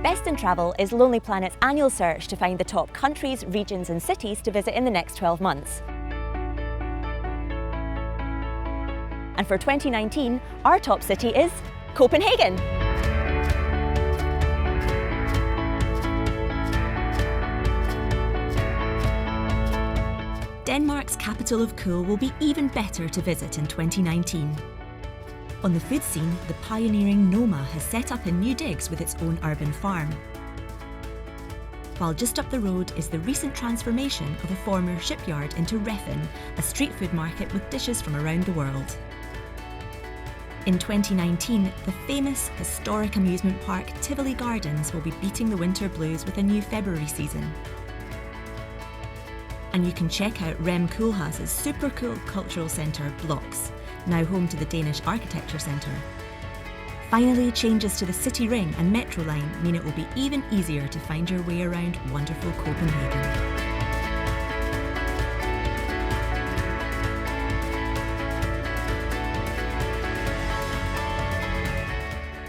Best in Travel is Lonely Planet's annual search to find the top countries, regions and cities to visit in the next 12 months. And for 2019, our top city is Copenhagen. Denmark's capital of cool will be even better to visit in 2019. On the food scene, the pioneering Noma has set up in new digs with its own urban farm. While just up the road is the recent transformation of a former shipyard into Refn, a street food market with dishes from around the world. In 2019, the famous historic amusement park Tivoli Gardens will be beating the winter blues with a new February season. And you can check out Rem Koolhaas's super cool cultural centre, Blocks, now home to the Danish Architecture Centre. Finally, changes to the City Ring and Metro line mean it will be even easier to find your way around wonderful Copenhagen.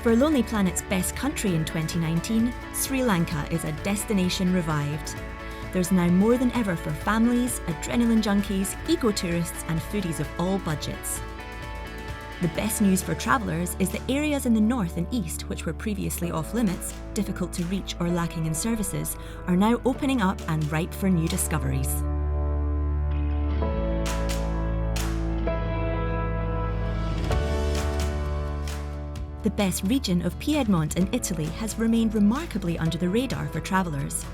For Lonely Planet's best country in 2019, Sri Lanka is a destination revived. There's now more than ever for families, adrenaline junkies, eco-tourists and foodies of all budgets. The best news for travellers is that areas in the north and east, which were previously off limits, difficult to reach or lacking in services, are now opening up and ripe for new discoveries. The best region of Piedmont in Italy has remained remarkably under the radar for travellers.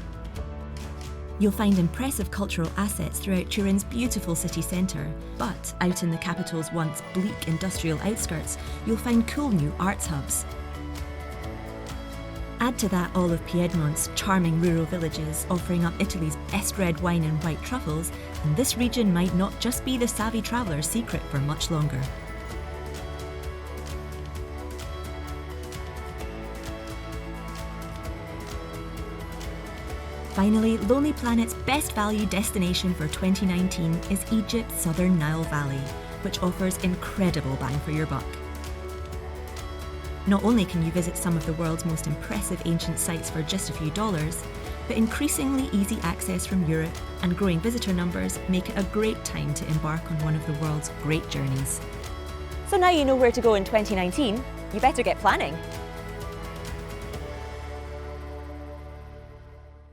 You'll find impressive cultural assets throughout Turin's beautiful city centre, but out in the capital's once bleak industrial outskirts, you'll find cool new arts hubs. Add to that all of Piedmont's charming rural villages offering up Italy's best red wine and white truffles, and this region might not just be the savvy traveller's secret for much longer. Finally, Lonely Planet's best value destination for 2019 is Egypt's southern Nile Valley, which offers incredible bang for your buck. Not only can you visit some of the world's most impressive ancient sites for just a few dollars, but increasingly easy access from Europe and growing visitor numbers make it a great time to embark on one of the world's great journeys. So now you know where to go in 2019, you better get planning.